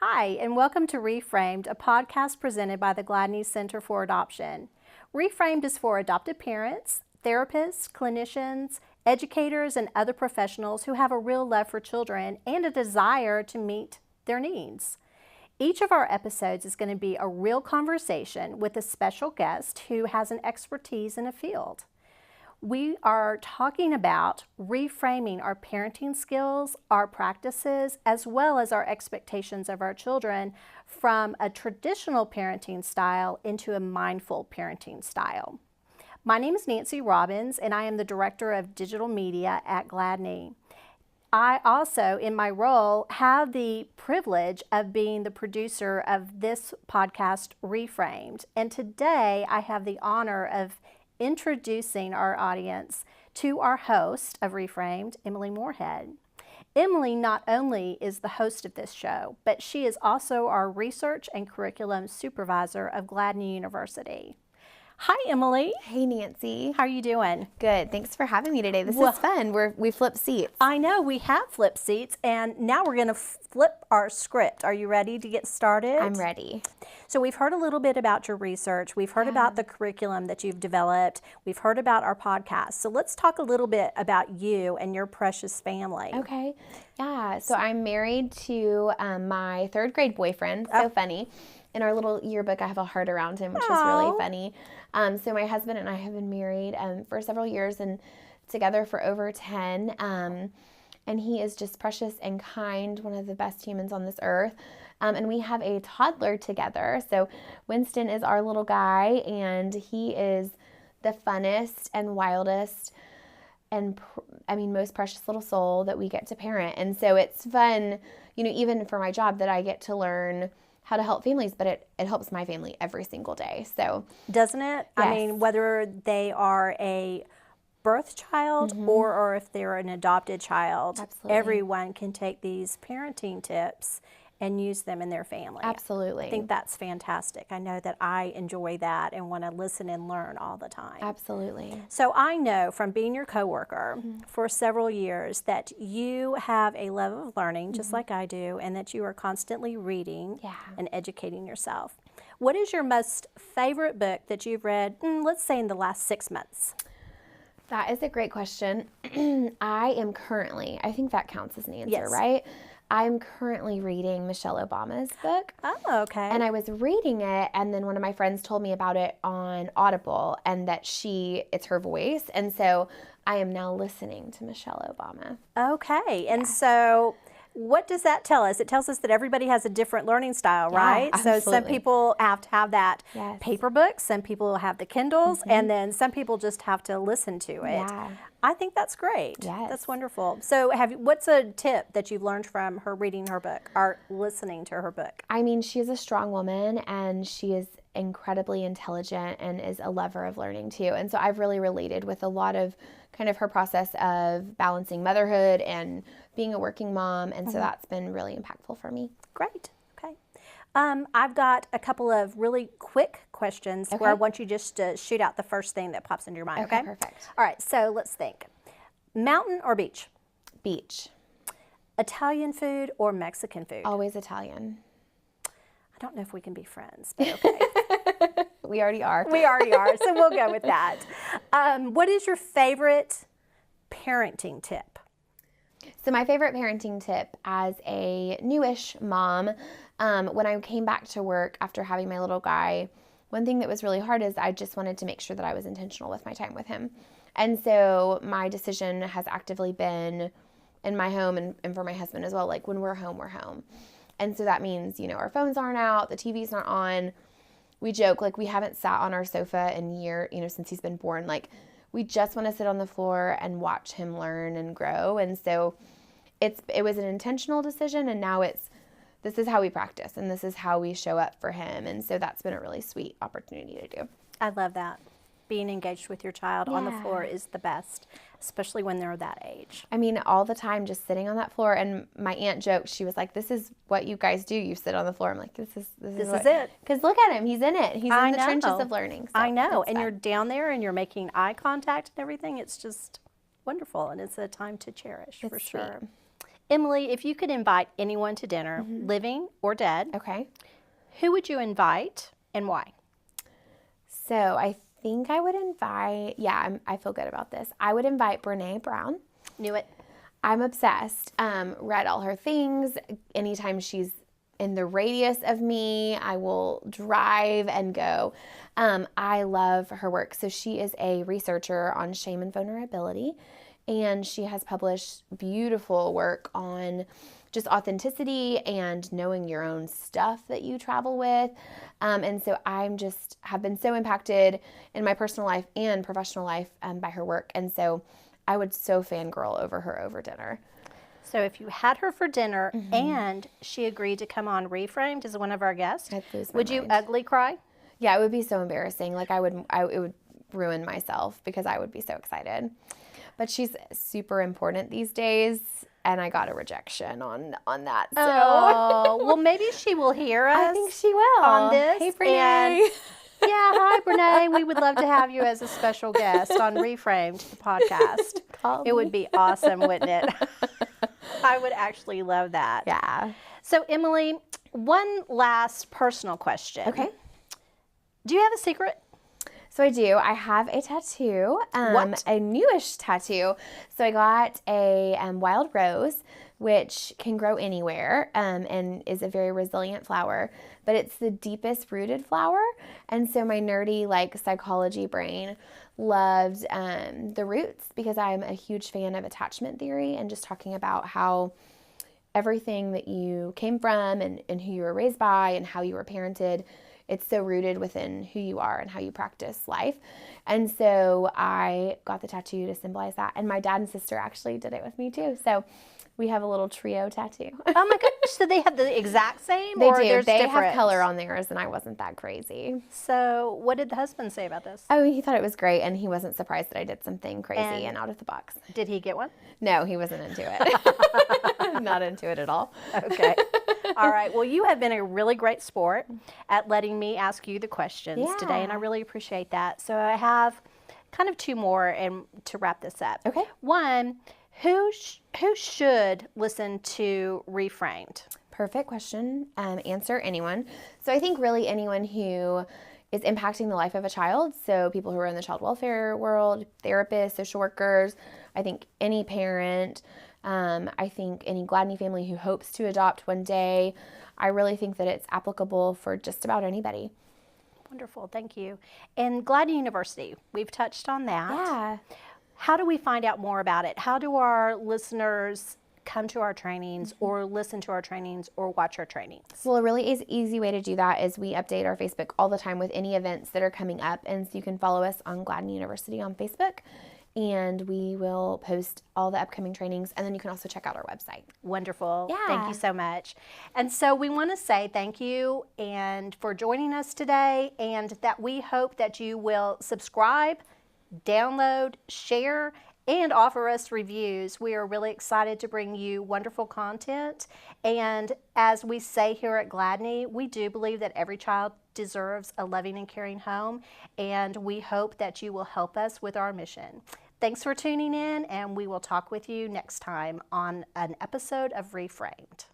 Hi, and welcome to Reframed, a podcast presented by the Gladney Center for Adoption. Reframed is for adopted parents, therapists, clinicians, educators, and other professionals who have a real love for children and a desire to meet their needs. Each of our episodes is going to be a real conversation with a special guest who has an expertise in a field. We are talking about reframing our parenting skills, our practices, as well as our expectations of our children from a traditional parenting style into a mindful parenting style. My name is Nancy Robbins, and I am the Director of Digital Media at Gladney. I also, in my role, have the privilege of being the producer of this podcast, Reframed. And today I have the honor of introducing our audience to our host of Reframed, Emily Moorhead. Emily not only is the host of this show, but she is also our research and curriculum supervisor of Gladney University. Hi, Emily. Hey, Nancy. How are you doing? Good. Thanks for having me today. This is fun. We flip seats. I know, we have flipped seats, and now we're going to flip our script. Are you ready to get started? I'm ready. So we've heard a little bit about your research. We've heard about the curriculum that you've developed. We've heard about our podcast. So let's talk a little bit about you and your precious family. Okay. Yeah. So I'm married to my third grade boyfriend. So funny. In our little yearbook, I have a heart around him, which is really funny. So my husband and I have been married for several years and together for over 10. And he is just precious and kind, one of the best humans on this earth. And we have a toddler together. So Winston is our little guy, and he is the funnest and wildest and most precious little soul that we get to parent. And so it's fun, even for my job, that I get to learn how to help families, but it helps my family every single day. So doesn't it? Yes. I mean, whether they are a birth child or if they're an adopted child, Absolutely. Everyone can take these parenting tips and use them in their family. Absolutely. I think that's fantastic. I know that I enjoy that and want to listen and learn all the time. Absolutely. So I know from being your coworker for several years that you have a love of learning, just like I do, and that you are constantly reading and educating yourself. What is your most favorite book that you've read, let's say in the last 6 months? That is a great question. I think that counts as an answer, Yes. right? I'm currently reading Michelle Obama's book. Oh, okay. And I was reading it, and then one of my friends told me about it on Audible, and that it's her voice. And so I am now listening to Michelle Obama. Okay. And so what does that tell us? It tells us that everybody has a different learning style, right? So some absolutely. people have to have that Yes. paper book, some people have the Kindles, and then some people just have to listen to it. Yeah. I think that's great. Yes. That's wonderful. So what's a tip that you've learned from her reading her book or listening to her book? I mean, she's a strong woman, and she is incredibly intelligent and is a lover of learning too. And so I've really related with a lot of kind of her process of balancing motherhood and being a working mom. And so that's been really impactful for me. Great. Okay. I've got a couple of really quick questions where I want you just to shoot out the first thing that pops into your mind. Okay. Perfect. All right. So let's think. Mountain or beach? Beach. Italian food or Mexican food? Always Italian. I don't know if we can be friends, but okay. We already are. We already are, so we'll go with that. What is your favorite parenting tip? So my favorite parenting tip as a newish mom, when I came back to work after having my little guy, one thing that was really hard is I just wanted to make sure that I was intentional with my time with him. And so my decision has actively been in my home and for my husband as well, like when we're home, we're home. And so that means, our phones aren't out, the TV's not on. We joke, like we haven't sat on our sofa in a year, since he's been born. Like we just want to sit on the floor and watch him learn and grow. And so it was an intentional decision, and now this is how we practice and this is how we show up for him. And so that's been a really sweet opportunity to do. I love that. Being engaged with your child on the floor is the best, especially when they're that age. I mean, all the time just sitting on that floor. And my aunt joked, she was like, this is what you guys do. You sit on the floor. I'm like, this is it. Because look at him. He's in it. He's in the trenches of learning. So I know. it's And fun. you're down there and you're making eye contact and everything. It's just wonderful. And it's a time to cherish for sure. Sweet. Emily, if you could invite anyone to dinner, living or dead, Okay. who would you invite and why? So I think I would invite, I feel good about this. I would invite Brene Brown. Knew it. I'm obsessed. Read all her things. Anytime she's in the radius of me, I will drive and go. I love her work. So she is a researcher on shame and vulnerability, and she has published beautiful work on just authenticity and knowing your own stuff that you travel with. And so I'm just have been so impacted in my personal life and professional life by her work. And so I would so fangirl over her over dinner. So if you had her for dinner and she agreed to come on Reframed as one of our guests, I'd lose my would you mind. ugly cry? Yeah, it would be so embarrassing. Like it would ruin myself because I would be so excited. But she's super important these days, and I got a rejection on that. So Oh, well, maybe she will hear us. I think she will on this, Hey, Brene. and- Yeah, hi, Brene. We would love to have you as a special guest on Reframed, the podcast. Call It would me. be awesome, wouldn't it? I would actually love that. Yeah. So, Emily, one last personal question. Okay. Do you have a secret? So I do. I have a tattoo, What? a newish tattoo. So I got a wild rose, which can grow anywhere and is a very resilient flower, but it's the deepest rooted flower. And so my nerdy psychology brain loved the roots because I'm a huge fan of attachment theory and just talking about how everything that you came from and who you were raised by and how you were parented, it's so rooted within who you are and how you practice life. And so I got the tattoo to symbolize that. And my dad and sister actually did it with me too. So we have a little trio tattoo. Oh my gosh, so they have the exact same? They or do. there's They different? have color on theirs, and I wasn't that crazy. So what did the husband say about this? Oh, he thought it was great, and he wasn't surprised that I did something crazy and out of the box. Did he get one? No, he wasn't into it. Not into it at all. Okay. All right. Well, you have been a really great sport at letting me ask you the questions today, and I Yeah. really appreciate that. So I have kind of two more and to wrap this up. Okay. One, who should listen to Reframed? Perfect question. Answer anyone. So I think really anyone who is impacting the life of a child. So people who are in the child welfare world, therapists, social workers. I think any parent. I think any Gladney family who hopes to adopt one day. I really think that it's applicable for just about anybody. Wonderful. Thank you. And Gladney University, we've touched on that. Yeah. How do we find out more about it? How do our listeners come to our trainings or listen to our trainings or watch our trainings? Well, a really easy way to do that is we update our Facebook all the time with any events that are coming up. And so you can follow us on Gladney University on Facebook, and we will post all the upcoming trainings. And then you can also check out our website. Wonderful. Thank Yeah. you so much. And so we want to say thank you and for joining us today, and that we hope that you will subscribe, download, share, and offer us reviews. We are really excited to bring you wonderful content. And as we say here at Gladney, we do believe that every child deserves a loving and caring home, and we hope that you will help us with our mission. Thanks for tuning in, and we will talk with you next time on an episode of Reframed.